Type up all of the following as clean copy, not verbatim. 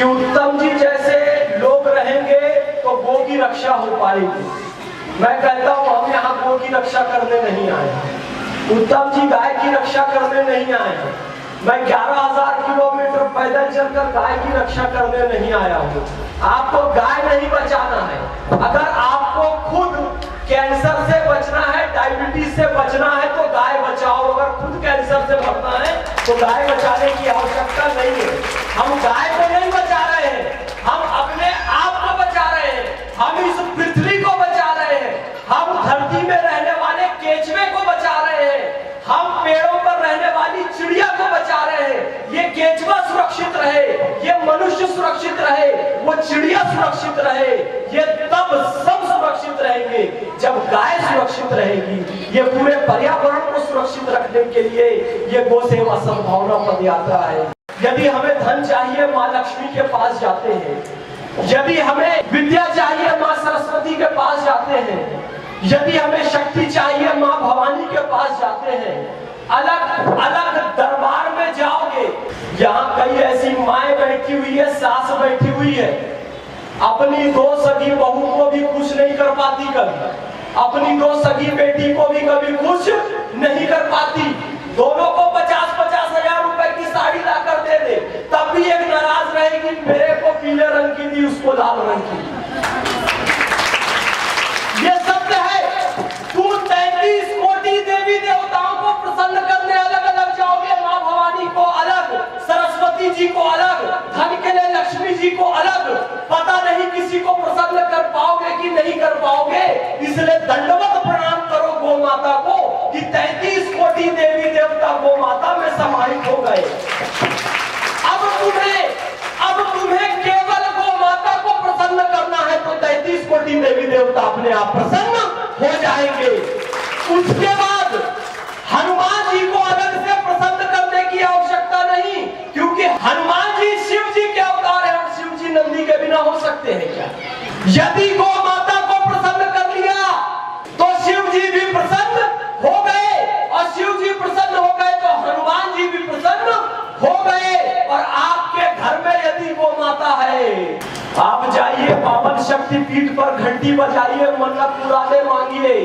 कि उत्तम जी जैसे लोग रहेंगे तो गो की रक्षा हो पाएगी। मैं कहता हूं हम यहाँ गो की रक्षा करने नहीं आए, उत्तम जी गाय की रक्षा करने नहीं आए हैं। मैं 11,000 किलोमीटर पैदल चलकर गाय की रक्षा करने नहीं आया हूँ। आपको गाय नहीं बचाना है। अगर आपको खुद कैंसर से बचना है, डायबिटीज से बचना है तो गाय बचाओ। अगर खुद कैंसर से बचना है तो गाय बचाने की आवश्यकता नहीं है। हम गाय को नहीं बचा रहे हैं, हम अपने आप को बचा रहे हैं, हम इस पृथ्वी को बचा रहे हैं, हम धरती में रहने वाले केचुए को बचा रहे हैं, हम पेड़ों पर रहने वाली चिड़िया को बचा रहे हैं। ये केचुआ सुरक्षित रहे, ये मनुष्य सुरक्षित रहे, वो चिड़िया सुरक्षित रहे, ये तब सब सुरक्षित रहेंगे जब गाय सुरक्षित रहेगी। ये पूरे पर्यावरण को सुरक्षित रखने के लिए ये गो सेवा सद्भावना पद यात्रा है। यदि हमें धन चाहिए माँ लक्ष्मी के पास जाते हैं, यदि हमें विद्या चाहिए माँ सरस्वती के पास जाते हैं, यदि हमें शक्ति चाहिए माँ भवानी के पास जाते हैं। अलग अलग दरबार में जाओगे, यहाँ कई ऐसी माएँ बैठी हुई है, सास बैठी हुई है, अपनी दो सगी बहू को भी खुश नहीं कर पाती, कभी अपनी दो सगी बेटी को भी कभी खुश नहीं कर पाती। दोनों को 50-50 हजार रुपए की साड़ी ला कर दे दे, तब भी एक नाराज रहेगी, मेरे को पीले रंग की दी, उसको लाल रंग की। ये सत्य है। तू 33 कोटि देवी देवताओं को प्रसन्न करने अलग अलग जाओगे, माँ भवानी को अलग, सरस्वती जी को अलग, धन के लिए लक्ष्मी जी को अलग, पता नहीं किसी को प्रसन्न कर पाओगे कि नहीं कर पाओगे। इसलिए दंडवत प्रणाम करो गो माता को कि 33 कोटि देवी देवता गो माता में समाहित हो गए। अब तुम्हें केवल गो माता को प्रसन्न करना है तो 33 कोटि देवी देवता अपने आप प्रसन्न हो जाएंगे। उसके बाद हनुमान जी को अलग से प्रसन्न करने की आवश्यकता नहीं, क्योंकि हनुमान जी शिव जी के अवतार हैं और शिव जी नंदी के बिना हो सकते हैं क्या? यदि गो माता को प्रसन्न कर लिया तो शिव जी भी प्रसन्न हो गए, और शिव जी प्रसन्न हो गए तो हनुमान जी भी प्रसन्न हो गए। और आपके घर में यदि गो माता है, आप जाइए पावन शक्ति पीठ पर, घंटी बजाइए, मन्नत मुरादे मांगिए।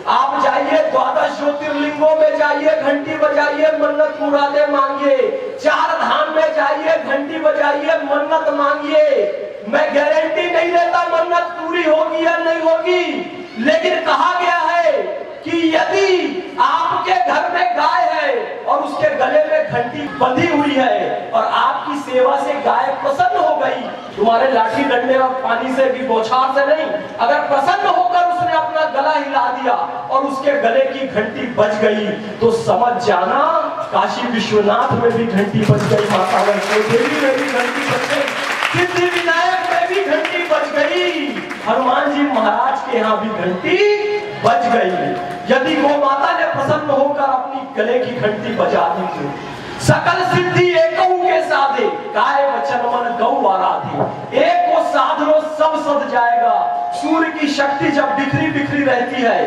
आप जाइए 12 ज्योतिर्लिंगों में जाइए, घंटी बजाइए, मन्नत मुरादे मांगिए। 4 धाम में जाइए, घंटी बजाइए, मन्नत मांगिए। मैं गारंटी नहीं देता मन्नत पूरी होगी या नहीं होगी, लेकिन कहा गया है कि यदि आपके घर में गाय है और उसके गले में घंटी बंधी हुई है और आपकी सेवा से गाय प्रसन्न हो गई, तुम्हारे लाठी डंडे और पानी से भी बौछार से नहीं, अगर प्रसन्न होकर उसने अपना गला हिला दिया और उसके गले की घंटी बज गई, तो समझ जाना काशी विश्वनाथ में भी घंटी बज गई, माता वैष्णो देवी में भी घंटी बज गई, सिद्धि विनायक में भी घंटी बज गई, हनुमान जी महाराज के यहाँ भी घंटी बज गई। यदि गो माता ने प्रसन्न होकर अपनी गले की घंटी बजा दी थी, सकल सिद्धि एकहु के साधे, काय वचन मन गौ आराधे। एक को साध लो सब सध जाएगा। सूर्य की शक्ति जब बिखरी बिखरी रहती है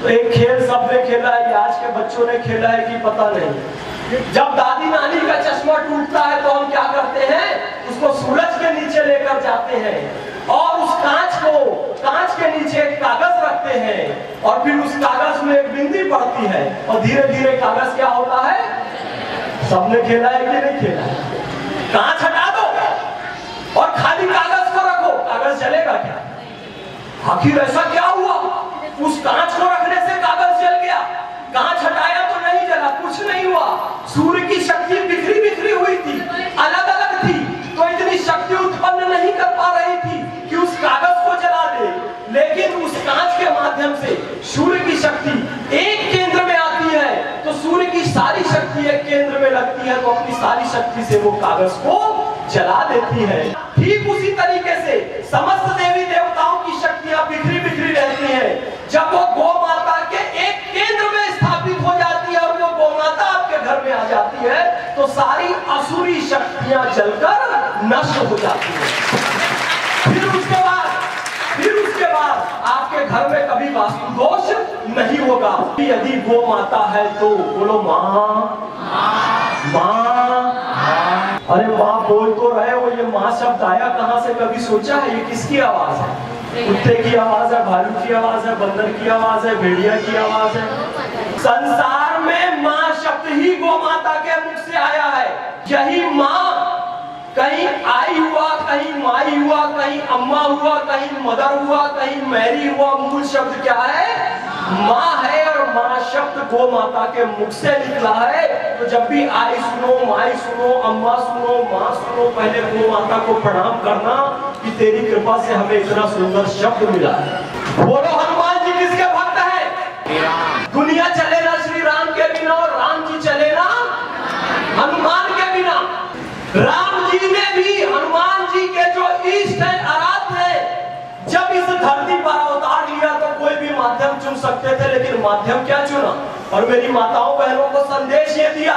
तो एक खेल सबने खेला है, आज के बच्चों ने खेला है कि पता नहीं। जब दादी नानी का चश्मा टूटता है तो हम क्या करते हैं, उसको सूरज के नीचे लेकर जाते हैं और उस कांच के नीचे एक कागज रखते हैं और फिर उस कागज में एक बिंदी पड़ती है और धीरे धीरे कागज क्या होता है। सबने खेला है कि नहीं खेला है? कांच हटा दो और खाली कागज को रखो, कागज जलेगा क्या? आखिर ऐसा क्या हुआ? उस कांच को रखने से कागज जल गया, कांच हटाया तो नहीं जला, कुछ नहीं हुआ। सूर्य की शक्ति बिखरी बिखरी हुई थी, अलग अलग थी, तो इतनी शक्ति उत्पन्न नहीं कर पा रही थी कि उस कागज को जला दे, लेकिन उस कांच के माध्यम से सूर्य की शक्ति एक केंद्र में आती है, तो सूर्य की सारी शक्ति एक केंद्र में लगती है, तो अपनी सारी शक्ति से वो कागज को जला देती है। ठीक उसी तरीके से समस्त देवी देवताओं की शक्तियां बिखरी बिखरी रहती हैं। जब वो गो माता के एक केंद्र में स्थापित हो जाती है और वो गो माता आपके घर में आ जाती है, तो सारी असुरी शक्तियां जलकर नष्ट हो जाती है। फिर उसके बाद आपके घर में कभी वास्तु दोष नहीं होगा। यदि गो माता है तो बोलो माँ, माँ। अरे माँ बोल तो रहे हो, ये माँ शब्द आया कहाँ से, कभी सोचा है ये किसकी आवाज है? कुत्ते की आवाज है, भालू की आवाज है, बंदर की आवाज है, भेड़िया की आवाज है? संसार में माँ शब्द ही गौ माता के मुख से आया है। यही माँ कहीं आई हुआ, कहीं माई हुआ, कहीं अम्मा हुआ, कहीं मदर हुआ, कहीं मैरी हुआ। मूल शब्द क्या है? माँ है। और माँ शब्द गौ माता के मुख से निकला है। तो जब भी आई सुनो, माई सुनो, अम्मा सुनो, माँ सुनो, पहले गौ माता को प्रणाम करना कि तेरी कृपा से हमें इतना सुंदर शब्द मिला है। बोलो हनुमान जी किसके भक्त है? दुनिया चले ना श्री राम के बिना, और राम जी चले ना हनुमान के बिना। राम जी ने भी हनुमान जी के जो इष्ट है, आराध्य है, जब इस धरती पर अवतार लिया तो कोई भी माध्यम चुन सकते थे, लेकिन माध्यम क्या चुना? और मेरी माताओं बहनों को संदेश ये दिया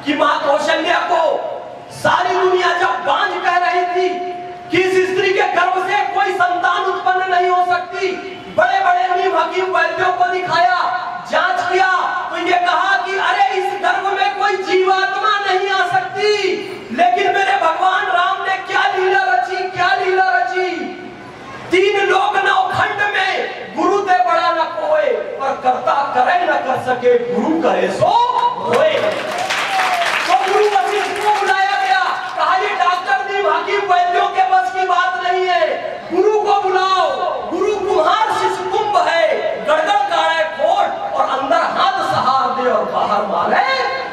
कि मां कौशल्या को सारी दुनिया जब बांझ कह रही थी कि इस स्त्री के गर्भ से कोई संतान उत्पन्न नहीं हो सकती, बड़े बड़े नीम हकीम वैद्यों को दिखाया, जांच किया, तो ये कहा कि अरे इस गर्भ में कोई जीवात्मा नहीं आ सकती। लेकिन मेरे भगवान राम ने क्या लीला रची, क्या लीला रची। तीन लोक नवखंड में गुरु ते बड़ा न कोई, और करता करे न कर सके, गुरु करे सो होए। तो गुरु वशिष्ठ को बुलाया गया, कहा ये डॉक्टर नीम हकीम वैद्यों के बस की बात नहीं है, गुरु को बुलाओ। गुरु कुम्हार शिशु कुंभ है, गड़गड़ काढ़े खोट और अंदर हाथ सहार दे और बाहर मारे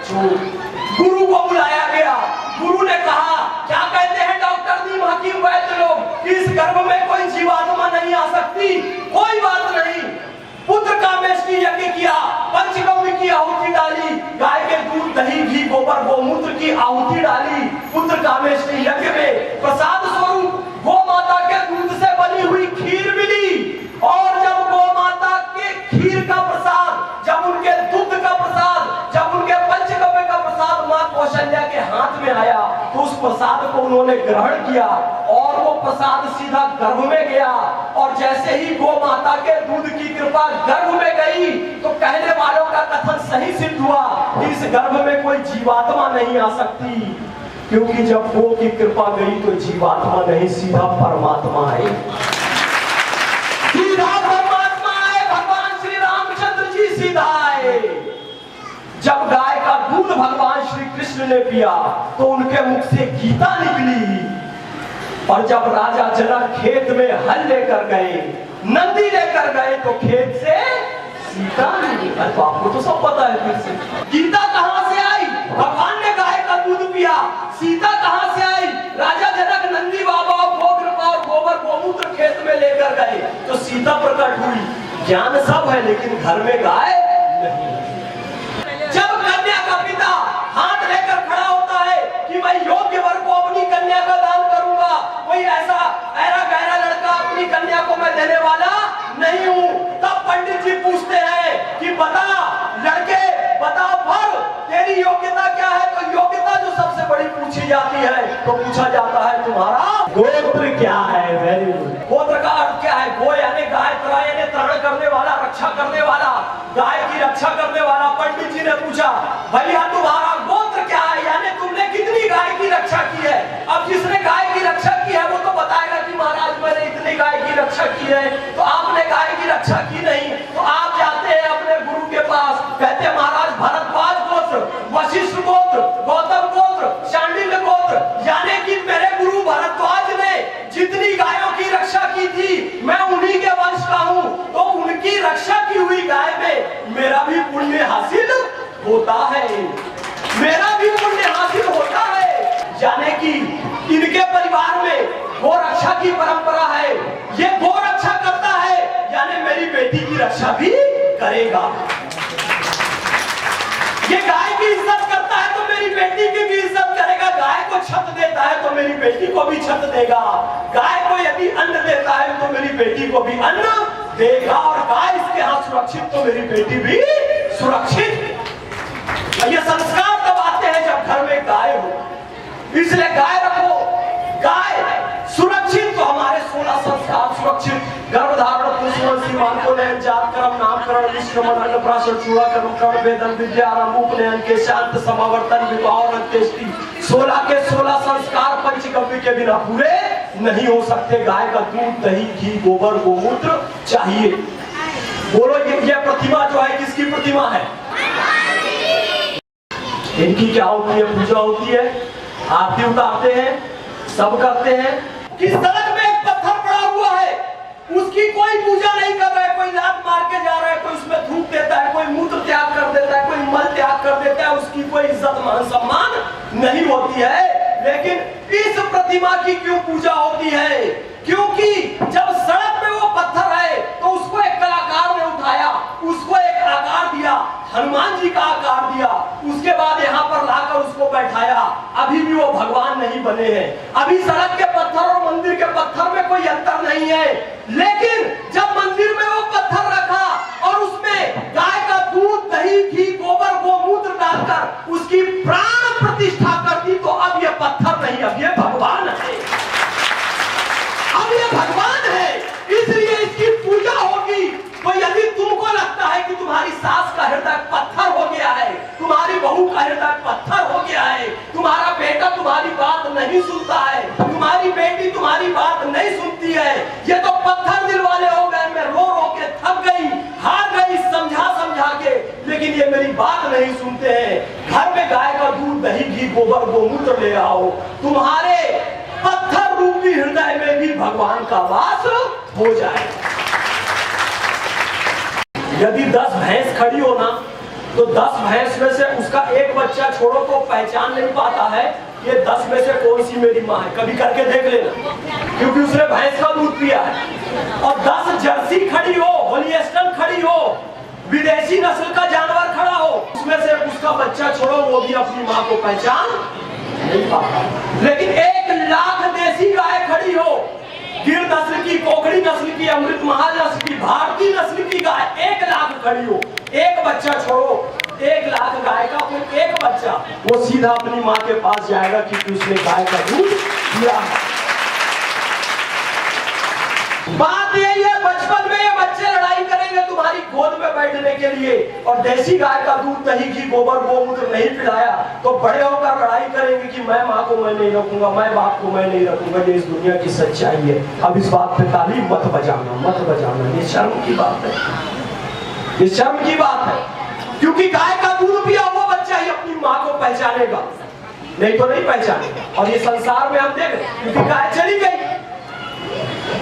चोट। गुरु को बुलाया गया। गुरु ने कहा क्या कहते हैं डॉक्टर नीम हकीम वैद्य लोग कि इस गर्भ में कोई जीवात्मा नहीं आ सकती। कोई बात नहीं, पुत्र का मेष्टि यज्ञ किया, पंचगव्य की आहुति डाली, गाय के दूध दही घी गोबर गोमूत्र की आहुति डाली, पुत्र का मेष्टि यज्ञ में प्रसाद स्वरूप गौ माता के दूध से बनी हुई खीर मिली। और जब गौ माता के खीर का प्रसाद, जब उनके दूध का प्रसाद, जब उनके पंचगव्य का प्रसाद मां कौशल्या के हाथ में आया, तो उस प्रसाद को उन्होंने ग्रहण किया और वो प्रसाद सीधा गर्भ में गया। और जैसे ही गौ माता के दूध की कृपा गर्भ में गई, तो कहने वालों का कथन सही सिद्ध हुआ कि इस गर्भ में कोई जीवात्मा नहीं आ सकती, क्योंकि जब गौ की कृपा गई तो जीवात्मा नहीं, सीधा परमात्मा है, सीधा परमात्मा है। भगवान श्री रामचंद्र जी सीधा आए। जब गाय का दूध भगवान श्री कृष्ण ने पिया तो उनके मुख से गीता निकली। और जब राजा जनक खेत में हल लेकर गए, नंदी लेकर गए, तो खेत से सीता निकली। तो आपको तो सब पता है। फिर से गीता कहां से आई? भगवान ने गाय का दूध पिया। सीता कहां से आई? राजा जनक नंदी बाबा गो कृपा और गोबर गोमूत्र खेत में लेकर गए तो सीता प्रकट हुई। ज्ञान सब है लेकिन घर में गाय नहीं। जब कन्या का पिता हाथ लेकर खड़ा होता है कि मैं योग्य वर को अपनी कन्या का दान करूंगा, कोई ऐसा ऐरा गहरा लड़का अपनी कन्या को मैं देने वाला नहीं हूं, तब पंडित जी पूछते हैं कि बता लड़के, बता वर तेरी योग्यता क्या है? तो योग्यता जो सबसे बड़ी पूछी जाती है तो पूछा जाता है तुम्हारा गोत्र क्या है। Very good. गोत्र का अर्थ क्या है? गो यानी गाय, त्रा यानी तरण करने वाला, रक्षा करने वाला, गाय की रक्षा करने वाला। पंडित जी ने पूछा भैया तुम्हारा गोत्र क्या है, यानी तुमने कितनी गाय की रक्षा की है। अब जिसने गाय की रक्षा की है वो तो बताएगा कि महाराज मैंने इतनी गाय की रक्षा की है। तो आपने गाय की रक्षा की नहीं, तो आप जाते हैं अपने गुरु के पास, कहते महाराज भरद्वाज गोत्र, वशिष्ठ गोत्र, गौतम गोत्र, शांडिल्य गोत्र, यानी कि मेरे गुरु भरद्वाज ने जितनी गायों की रक्षा की थी मैं उन्हीं के वंश का हूं, तो उनकी रक्षा की हुई गाय में मेरा भी पुण्य हासिल होता है, मेरा भी पुण्य हासिल होता है। यानी कि इनके परिवार में गो रक्षा की परंपरा है, ये गो रक्षा करता है, यानी मेरी बेटी की रक्षा भी करेगा। ये गाय की इज्जत करता है तो मेरी बेटी की भी इज्जत करेगा। गाय को छत देता है तो मेरी बेटी को भी छत देगा। गाय को यदि अन्न देता है तो मेरी बेटी को भी अन्न देगा। और गाय इसके यहाँ सुरक्षित तो मेरी बेटी भी सुरक्षित। ये संस्कार तब आते हैं जब घर में गाय हो, इसलिए गाय रखो। गाय सुरक्षित तो हमारे 16 संस्कार सुरक्षित। गर्भधारण, पुष्पन, सीमांतोलयन, जातकर्म, नामकरण, निष्क्रमण, अन्नप्राशन, चूड़ाकर्म, कर्ण भेदन, विद्या आरंभ, उपनयन के शांत, समावर्तन, विवाह और अंत्येष्टि, 16 के 16 संस्कार पंचगव्य के बिना पूरे नहीं हो सकते। गाय का दूध, दही, घी, गोबर, गोमूत्र चाहिए। बोलो ये प्रतिमा जो है किसकी प्रतिमा है? इनकी क्या होती है? पूजा होती है, आरती उतारते हैं, सब करते हैं। कि सड़क में एक पत्थर पड़ा हुआ है, उसकी कोई पूजा नहीं कर रहा है, कोई लात मार के जा रहा है, कोई उसमें थूक देता है, कोई मूत्र त्याग कर देता है, कोई मल त्याग कर देता है, उसकी कोई इज्जत मान सम्मान नहीं होती है। लेकिन इस प्रतिमा की क्यों पूजा होती है? क्योंकि जब सड़क में वो पत्थर है तो उसको एक कलाकार ने उठाया, उसको एक आकार दिया, हनुमान जी का आकार दिया, उसके बाद यहाँ पर लाकर उसको बैठाया। अभी भी वो भगवान नहीं बने हैं। अभी सड़क के पत्थर और मंदिर के पत्थर में कोई अंतर नहीं है। लेकिन जब मंदिर में वो पत्थर रखा और उसमें गाय का दूध, दही, घी, गोबर, गोमूत्र डालकर उसकी प्राण प्रतिष्ठा कर दी, तो अब ये पत्थर नहीं, अब ये भगवान है। अब ये भगवान है, इसलिए इसकी पूजा होगी। तो यदि तुमको लगता है कि तुम्हारी सास का हृदय पत्थर हो गया है, तुम्हारी बहू का हृदय पत्थर हो गया है, तुम्हारा बेटा तुम्हारी बात नहीं सुनता है, तुम्हारी बेटी तुम्हारी बात नहीं सुनती है, ये तो पत्थर दिल वाले हो गए, मैं रो रो के थक गई, हार गई समझा समझा के, लेकिन ये मेरी बात नहीं सुनते हैं। घर में गाय का दूध, दही, घी, गोबर, गोमूत्र ले आओ, तुम्हारे पत्थर रूपी हृदय में भी भगवान का वास हो जाए। यदि 10 भैंस खड़ी हो ना, तो 10 भैंस में से उसका एक बच्चा छोड़ो तो पहचान नहीं पाता है ये 10 में से कौन सी मेरी माँ है। कभी करके देख लेना, क्योंकि उसने भैंस का दूध पिया है। और 10 जर्सी खड़ी हो, होलिस्टन खड़ी हो, विदेशी नस्ल का जानवर खड़ा हो, उसमें से उसका बच्चा छोड़ो वो भी अपनी माँ को पहचान नहीं पाता। लेकिन 1 लाख देसी गाय खड़ी हो, गिर नस्ल की, कोकड़ी नस्ल की, अमृत महल नस्ल की, भारतीय नस्ल की गाय 1 लाख खड़ी हो, एक बच्चा छोड़ो, 1 लाख गाय का कोई एक बच्चा वो सीधा अपनी माँ के पास जाएगा क्योंकि उसने गाय का दूध पिया है। बात यही है, बचपन में ये बच्चे लड़ाई करेंगे तुम्हारी गोद में बैठने के लिए, और देसी गाय का दूध, दही, घी, गोबर, गोमूत्र नहीं पिलाया तो बड़े होकर लड़ाई करेंगे कि मैं माँ को मैं नहीं रखूंगा, मैं बाप को मैं नहीं रखूंगा। ये इस दुनिया की सच्चाई है। अब इस बात पे ताली मत बजाना, मत बजाना, ये शर्म की बात है, ये शर्म की बात है। क्योंकि गाय का दूध पिया हुआ बच्चा ही अपनी माँ को पहचानेगा, नहीं तो नहीं पहचानेगा। और ये संसार में हम देख रहे हैं, क्योंकि गाय चली गई।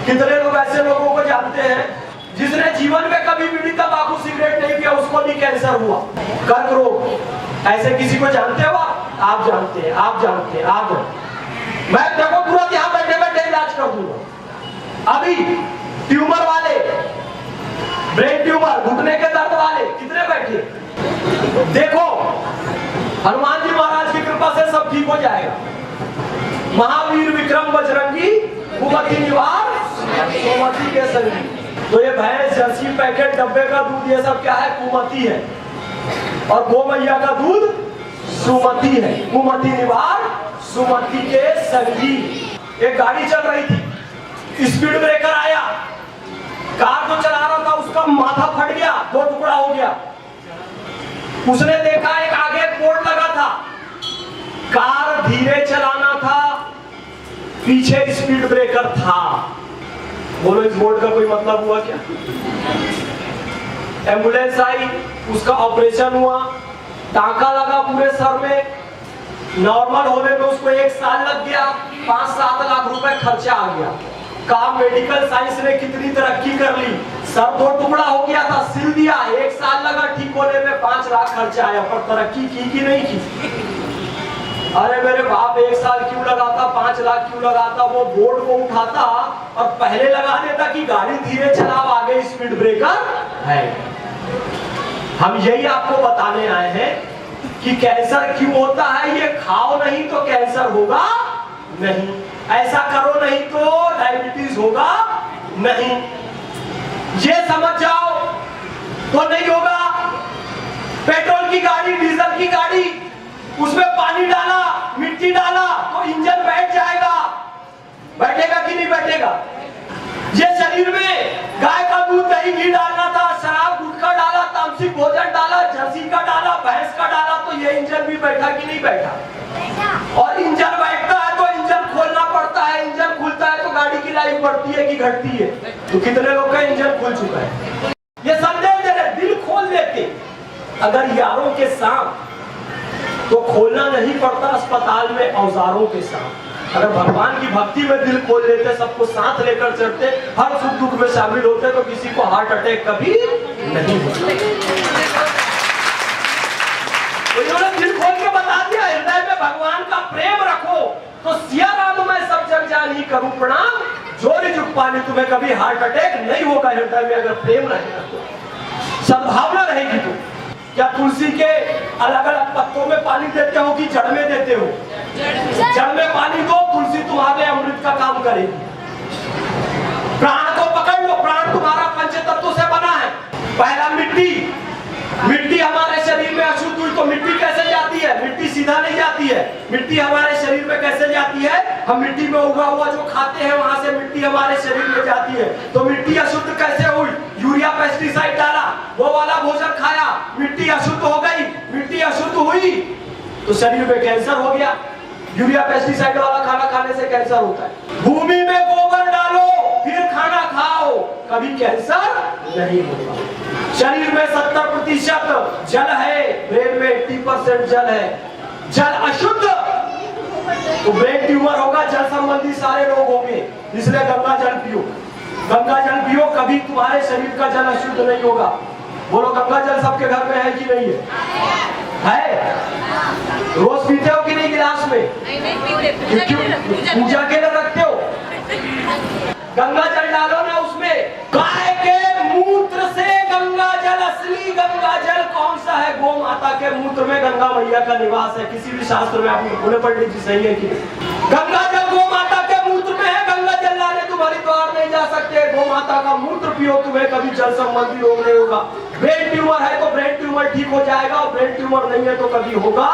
कितने लोग ऐसे लोगों को जानते हैं जिसने जीवन में कभी बीड़ी, तंबाकू, सिगरेट नहीं पिया, उसको भी कैंसर हुआ, कर्क रोग। ऐसे किसी को जानते हो आप जानते हैं, आप जानते हैं, आप मैं देखो तुरंत यहाँ बैठे बैठे इलाज कर दूंगा। अभी ट्यूमर वाले, ब्रेन ट्यूमर, घुटने के दर्द वाले कितने बैठे, देखो हनुमान जी महाराज की कृपा से सब ठीक हो जाएगा। महावीर विक्रम बजरंगी, कुमति निवार सुमति के संगी। तो ये भैंस, जर्सी, पैकेट, डब्बे का दूध, ये सब क्या है? कुमति है। और गौ मैया का दूध सुमति है। कुमति निवार सुमति के संगी। एक गाड़ी चल रही थी, स्पीड ब्रेकर आया, कार जो चला रहा था उसका माथा फट गया, 2 टुकड़ा हो गया। उसने देखा एक आगे बोर्ड लगा था, कार धीरे चलाना था, पीछे स्पीड ब्रेकर था। बोलो इस बोर्ड का कोई मतलब हुआ क्या? एम्बुलेंस आई, उसका ऑपरेशन हुआ, टांका लगा पूरे सर में, नॉर्मल होने में उसको 1 साल लग गया, 5-7 लाख रुपए खर्चा आ गया। काम मेडिकल साइंस ने कितनी तरक्की कर ली, सर 2 टुकड़ा हो गया था, सिल दिया, 1 साल लगा ठीक होने में, 5 लाख खर्चा आया, पर तरक्की की कि नहीं की? अरे मेरे बाप 1 साल क्यों लगाता, 5 लाख क्यों लगाता, वो बोर्ड को उठाता और पहले लगा देता कि गाड़ी धीरे चलाओ, आगे स्पीड ब्रेकर है। हम यही आपको बताने आए हैं कि कैंसर क्यों होता है। ये खाओ नहीं तो कैंसर होगा नहीं, ऐसा करो नहीं तो डायबिटीज होगा नहीं, ये समझ जाओ तो नहीं होगा। पेट्रोल की गाड़ी, डीजल की गाड़ी, उसमें पानी डाला, मिट्टी डाला तो इंजन बैठ जाएगा, बैठेगा कि नहीं बैठेगा? ये शरीर में गाय का दूध, दही, घी डालना था, शराब, गुटखा डाला, तामसिक भोजन डाला, जर्सी का डाला, भैंस का डाला, तो है, इंजन भी बैठा कि नहीं बैठा। और इंजन बैठता है तो इंजन खोलना पड़ता है, इंजन खुलता है तो गाड़ी की लाइफ बढ़ती है कि घटती है। तो कितने लोग का इंजन खुल चुका है। ये संदेश दे रहे, दिल खोल देते। अगर यारों के साथ तो खोलना नहीं पड़ता अस्पताल में औजारों के साथ। अगर भगवान की भक्ति में दिल खोल लेते, सबको साथ लेकर चलते, हर सुख दुख में शामिल होते, तो किसी को हार्ट अटैक कभी नहीं होता। तो इन्होंने दिल खोल के बता दिया, हृदय में भगवान का प्रेम रखो तो सिया राम मैं सब जग जान ही करूं प्रणाम, जोरी जुग पानी तुम्हें कभी हार्ट अटैक नहीं होगा। हृदय में अगर प्रेम रहेगा तो, सद्भावना रहेगी तो। क्या तुलसी के अलग अलग पत्तों में पानी देते हो कि जड़ में देते हो? जड़ में पानी दो, तुलसी तुम्हारे अमृत का काम करेगी। प्राण को पकड़ लो, प्राण तुम्हारा पंच तत्वों से बना है। पहला मिट्टी, मिट्टी हमारे शरीर में अशुद्ध हुई तो मिट्टी कैसे जाती है? मिट्टी सीधा नहीं जाती है। मिट्टी हमारे शरीर में कैसे जाती है? हम मिट्टी में उगा हुआ जो खाते हैं वहां से मिट्टी हमारे शरीर में जाती है। तो मिट्टी अशुद्ध कैसे हुई? यूरिया पेस्टिसाइड डाला, वो वाला भोजन खाया, मिट्टी अशुद्ध हो गई। मिट्टी अशुद्ध हुई तो शरीर में कैंसर हो गया। यूरिया पेस्टिसाइड वाला खाना खाने से कैंसर होता है। भूमि में गोबर डालो फिर खाना खाओ, कभी कैंसर नहीं होगा। शरीर में 70% जल है, ब्रेन में 80% जल है। जल अशुद्ध तो ब्रेन ट्यूमर होगा, जल संबंधी सारे रोग होंगे। इसलिए गंगा जल पियो, गंगा जल पियो, कभी तुम्हारे शरीर का जल अशुद्ध नहीं होगा। बोलो गंगा जल सबके घर में है कि नहीं है? रोज पीते हो कि नहीं गिलास में? नहीं, पूजा के लिए रखते हो। गंगा जल डालो ना उसमें। गाय के मूत्र से गंगा जल, असली गंगा जल कौन सा है? गौ माता के मूत्र में गंगा मैया का निवास है। किसी भी शास्त्र में आप बोले पढ़ लीजिए, सही है कि गंगा जल गौ माता के मूत्र में है। गंगा जल लाने तुम हरिद्वार नहीं जा सकते। गौ माता का मूत्र पियो, तुम्हें कभी जल संबंधी रोग नहीं होगा। ब्रेन ट्यूमर है तो ब्रेन ट्यूमर ठीक हो जाएगा, और ब्रेन ट्यूमर नहीं है तो कभी होगा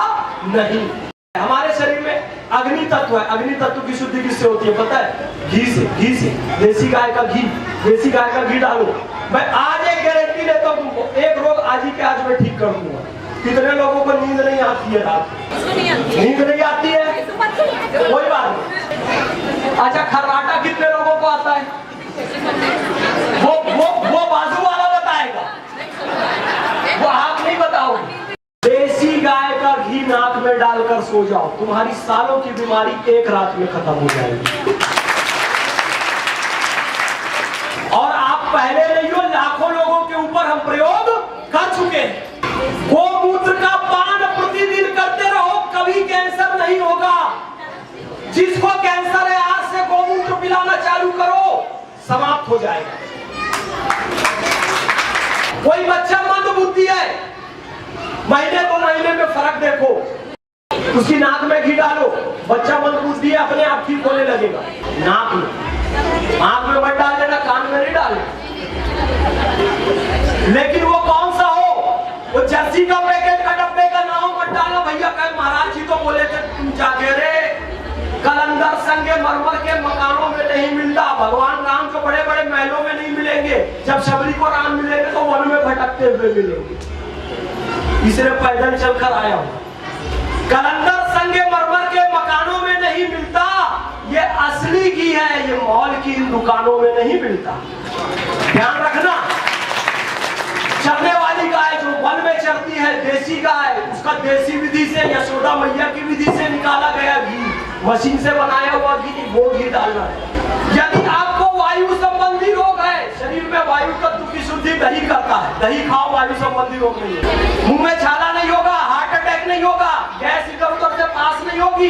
नहीं। हमारे शरीर में अग्नि तत्व है। अग्नि तत्व की शुद्धि किससे होती है पता है? घी से। घी से, देसी गाय का घी, देसी गाय का घी डालो। मैं आज एक गारंटी देता हूँ तुमको, एक रोग आज ही के आज मैं ठीक कर दूंगा। कितने लोगों को नींद नहीं आती है रात? नींद नहीं आती है, कोई बात नहीं। अच्छा, खर्राटा कितने लोगों को आता है? वो बाजू वाला बताएगा, वो आप नहीं बताओगे। देसी गाय का घी नाक में डालकर सो जाओ, तुम्हारी सालों की बीमारी एक रात में खत्म हो जाएगी। और आप पहले नहीं हो, लाखों लोगों के ऊपर हम प्रयोग कर चुके हैं। गोमूत्र का पान प्रतिदिन करते रहो, कभी कैंसर नहीं होगा। जिसको कैंसर है आज से गोमूत्र पिलाना चालू करो, समाप्त हो जाएगा। कोई बच्चा मंद बुद्धि है, महीने 2 महीने में फर्क देखो, उसकी नाक में घी डालो, बच्चा मंद बुद्धि है, अपने आप ठीक होने लगेगा। नाक में, आंख में मत डाल देना, कान में नहीं डाले। लेकिन वो कौन सा हो? वो जर्सी का पैकेट का डब्बे का नाम मत डालो। भैया कहे महाराज जी तो बोले थे तुम जाके रे कलंदर संगे मरमर के मकानों में नहीं मिलता। भगवान राम जो बड़े बड़े महलों में नहीं मिलेंगे, जब शबरी को राम मिलेंगे तो वन में भटकते हुए मिलेंगे। इसलिए पैदल चलकर आया हूं। कलंदर संगे मरमर के मकानों में नहीं मिलता, ये असली घी है, ये मॉल की इन दुकानों में नहीं मिलता। ध्यान रखना। चरने वाली गाय जो वन में चरती है, देसी गाय, उसका देसी विधि से, यशोदा मैया की विधि से निकाला गया घी, मशीन से बनाया हुआ घी, वो घी डालना है। यदि आपको वायु संबंधी रोग है, शरीर में वायु तत्व की शुद्धि दही करता है, दही खाओ, वायु संबंधी रोग नहीं है। मुंह में छाला नहीं होगा, हार्ट अटैक नहीं होगा, गैस इधर उधर से पास नहीं होगी।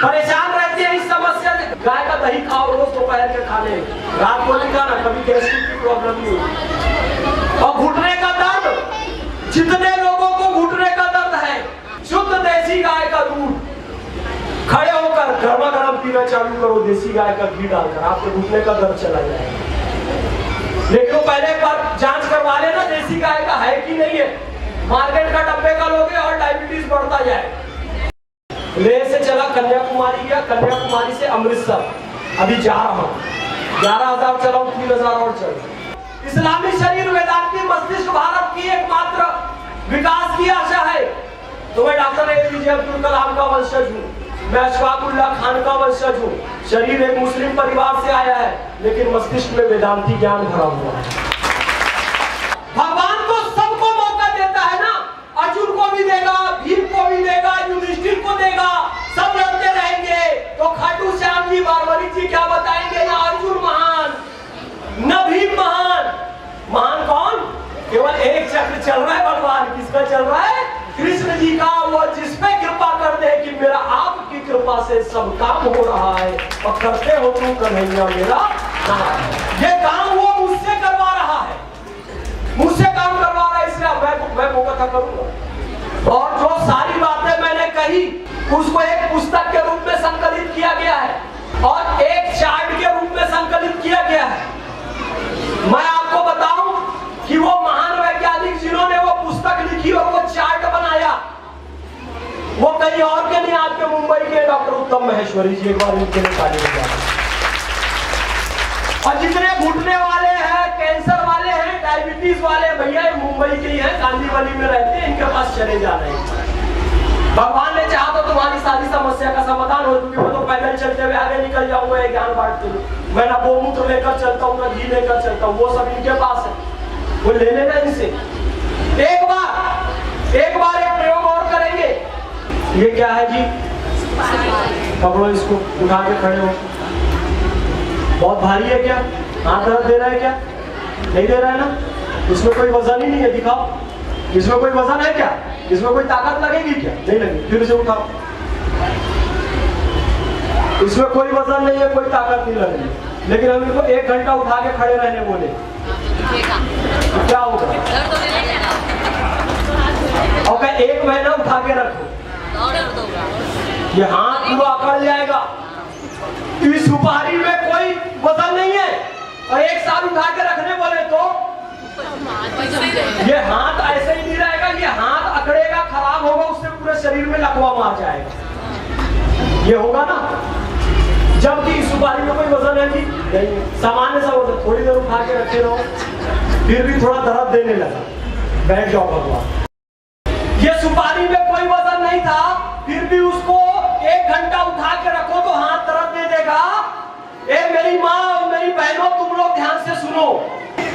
परेशान रहते हैं इस समस्या से, गाय का दही खाओ रोज दोपहर के खाने, रात को नहीं खाना, कभी गैस्ट्रिक की प्रॉब्लम नहीं होगी। और घुटने का दर्द, जितने लोगों को घुटने का दर्द है, शुद्ध देसी गाय का दूध खड़े होकर गर्मा गर्म पीना चालू करो, देसी गाय का घी डालकर, आपके घुटने का दर्द चला जाएगा। लेकिन पहले एक बार जांच करवा लेना देसी गाय का है कि नहीं है। मार्केट का डब्बे का लोगे और डायबिटीज बढ़ता जाए। लेह से चला कन्याकुमारी गया, कन्याकुमारी से अमृतसर, अभी जा रहा हूँ। 11,000 चलाऊं, 3,000 और चल। इस्लामी शरीर वेदांती मस्तिष्क भारत की एकमात्र विकास की आशा है। तो मैं डॉक्टर APJ अब्दुल कलाम का वंशज हूँ, मैं अशफाकुल्लाह खान का वंशज हूँ। शरीर एक मुस्लिम परिवार से आया है, लेकिन मस्तिष्क में वेदांती ज्ञान भरा हुआ है। भगवान तो सबको मौका देता है ना, अर्जुन को भी देगा, भीम को भी देगा, युधिष्ठिर को देगा, सब लड़ते रहेंगे। तो खाटू श्याम जी बारवरी जी क्या बताएंगे, ना अर्जुन महान न भीम महान। महान कौन? केवल एक चक्र चल रहा है भगवान, किसका चल रहा है? कृष्ण जी का। वो जिस पे कृपा कर दे कि मेरा आपकी कृपा से सब काम हो रहा है, और करते हो तुम कन्हैया मेरा नाम। ये काम वो मुझसे करवा रहा है, मुझसे काम करवा रहा है, इसलिए मैं वो कथा करूंगा। और जो सारी बातें मैंने कही उसको एक पुस्तक के रूप में संकलित किया गया है और एक चार्ट के रूप में संकलित किया गया है। मैं आपको बताऊं कि वो महान वैज्ञानिक जिन्होंने वो पुस्तक लिखी और वो चार्ट बनाया, वो कहीं और के नहीं, आपके मुंबई के डॉक्टर उत्तम महेश्वरी जी। एक बार उनके लिए ताली बजाएं। और जितने घुटने वाले हैं, कैंसर वाले हैं, डायबिटीज वाले भैया मुंबई के ही हैं, कांदीवली में रहते हैं, इनके पास चले जाना है। भगवान ने चाहा तो तुम्हारी सारी समस्या का समाधान हो, क्योंकि मैं तो पैदल चलते हुए आगे निकल जाऊंगा ज्ञान बांटते हुए। मैं ना गोमूत्र लेकर चलता हूँ, ना घी लेकर चलता हूँ, वो सब इनके पास है, वो ले लेना इनसे। एक बार एक प्रयोग और करेंगे। ये क्या है जी? पकड़ो इसको, उठा के खड़े हो। बहुत भारी है क्या? हाथ दर्द दे रहा है क्या? नहीं दे रहा है ना? इसमें कोई वजन ही नहीं है, दिखाओ। इसमें कोई वजन है क्या? इसमें कोई ताकत लगेगी क्या? नहीं लगेगी। फिर इसे उठाओ। इसमें कोई वजन नहीं है, कोई ताकत नहीं लगेगी, लेकिन हम इनको 1 घंटा उठा के खड़े रहने बोले तो क्या होगा? और 1 महीना उठा के रखो, ये हाथ पूरा अकड़ जाएगा। इस सुपारी में कोई वजन नहीं है, और 1 साल उठा के रखने बोले तो ये हाथ ऐसे ही नहीं रहेगा, ये हाथ अकड़ेगा, खराब होगा, उससे पूरे शरीर में लकवा मार जाएगा। ये होगा ना? जबकि इस सुपारी में कोई वजन है नहीं, सामान्य सा वजन। थोड़ी देर उठा के रखे रहो, फिर भी थोड़ा दर्द देने लगा, बैठ जाओ भगवान। ये सुपारी में कोई वजन नहीं था, फिर भी उसको 1 घंटा उठा के रखो तो हाथ दर्द दे देगा। ए मेरी माँ और मेरी बहनों, तुम लोग ध्यान से सुनो।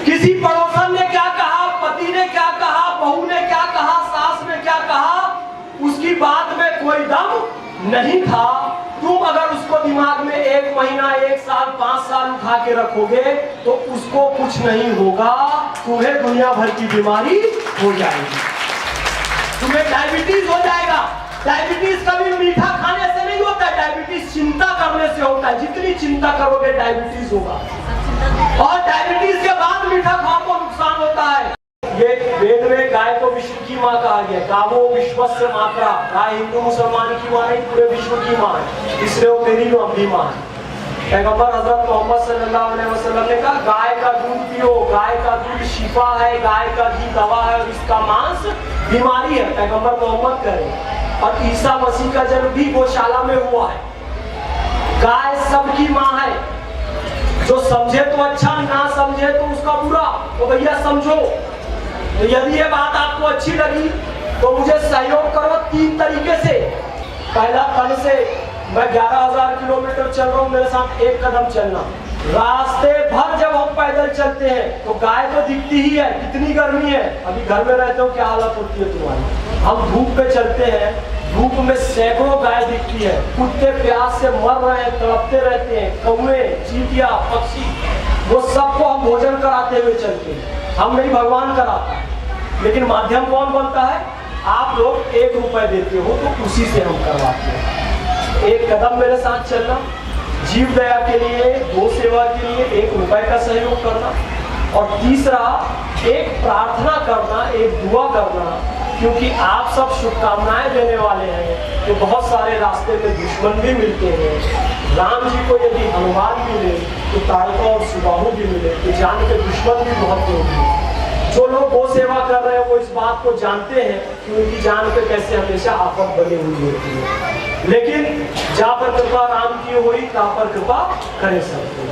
किसी पड़ोसन ने क्या कहा, पति ने क्या कहा, बहू ने क्या कहा, सास ने क्या कहा, उसकी बात में कोई दम नहीं था। तुम अगर उसको दिमाग में 1 महीना, 1 साल, 5 साल उठा के रखोगे तो उसको कुछ नहीं होगा, तुम्हें दुनिया भर की बीमारी हो जाएगी। तुम्हें डायबिटीज हो जाएगा। डायबिटीज कभी मीठा खाने से नहीं होता है, डायबिटीज चिंता करने से होता है। जितनी चिंता करोगे डायबिटीज होगा, और डायबिटीज के बाद मीठा खाओ तो नुकसान होता है। ये वेद में गाय को विश्व की माँ कहा गया। गावो विश्वस्य मात्रा। गाय हिंदू मुसलमान की माँ नहीं, पूरे विश्व की माँ है, इसलिए वो मेरी अपनी माँ है। पैगंबर हजरत मोहम्मद सल्लल्लाहु अलैहि वसल्लम ने कहा, गाय का दूध पियो, गाय का दूध शिफा है, गाय का घी दवा है, और इसका मांस बीमारी है। पैगंबर मोहम्मद कह रहे। और ईसा मसीह का जन्म भी गौशाला में हुआ है। गाय सबकी माँ है, जो समझे तो अच्छा, ना समझे तो उसका बुरा। तो भैया समझो। तो यदि ये बात आपको अच्छी लगी तो मुझे सहयोग करो 3 तरीके से। पहला, कल से मैं 11,000 किलोमीटर चल रहा हूँ, मेरे साथ 1 कदम चलना। रास्ते भर जब हम पैदल चलते हैं तो गाय तो दिखती ही है, कितनी गर्मी है। अभी घर में रहते हो, क्या हालत होती है तुम्हारी। हम धूप पे चलते हैं, धूप में सैकड़ों गाय दिखती है, कुत्ते प्यास से मर रहे हैं, तड़पते रहते हैं, कौवे, चींटियां, पक्षी, वो सबको हम भोजन कराते हुए चलते हैं। हम नहीं, भगवान कराता है। लेकिन माध्यम कौन बनता है? आप लोग 1 रुपए देते हो तो उसी से हम करवाते हैं। 1 कदम मेरे साथ चलना, जीव दया के लिए, गो सेवा के लिए 1 रुपए का सहयोग करना, और तीसरा एक प्रार्थना करना, एक दुआ करना, क्योंकि आप सब शुभकामनाएं देने वाले हैं। तो बहुत सारे रास्ते में दुश्मन भी मिलते हैं। राम जी को यदि हनुमान मिले तो तारका और सुबाहु भी मिले, तो जान के दुश्मन भी बहुत लोग हैं। जो लोग गो सेवा कर रहे हैं वो इस बात को जानते हैं कि उनकी जान पे कैसे हमेशा आफत बनी हुई होती है। लेकिन जहाँ पर कृपा राम की हुई, तहाँ पर कृपा करे सब।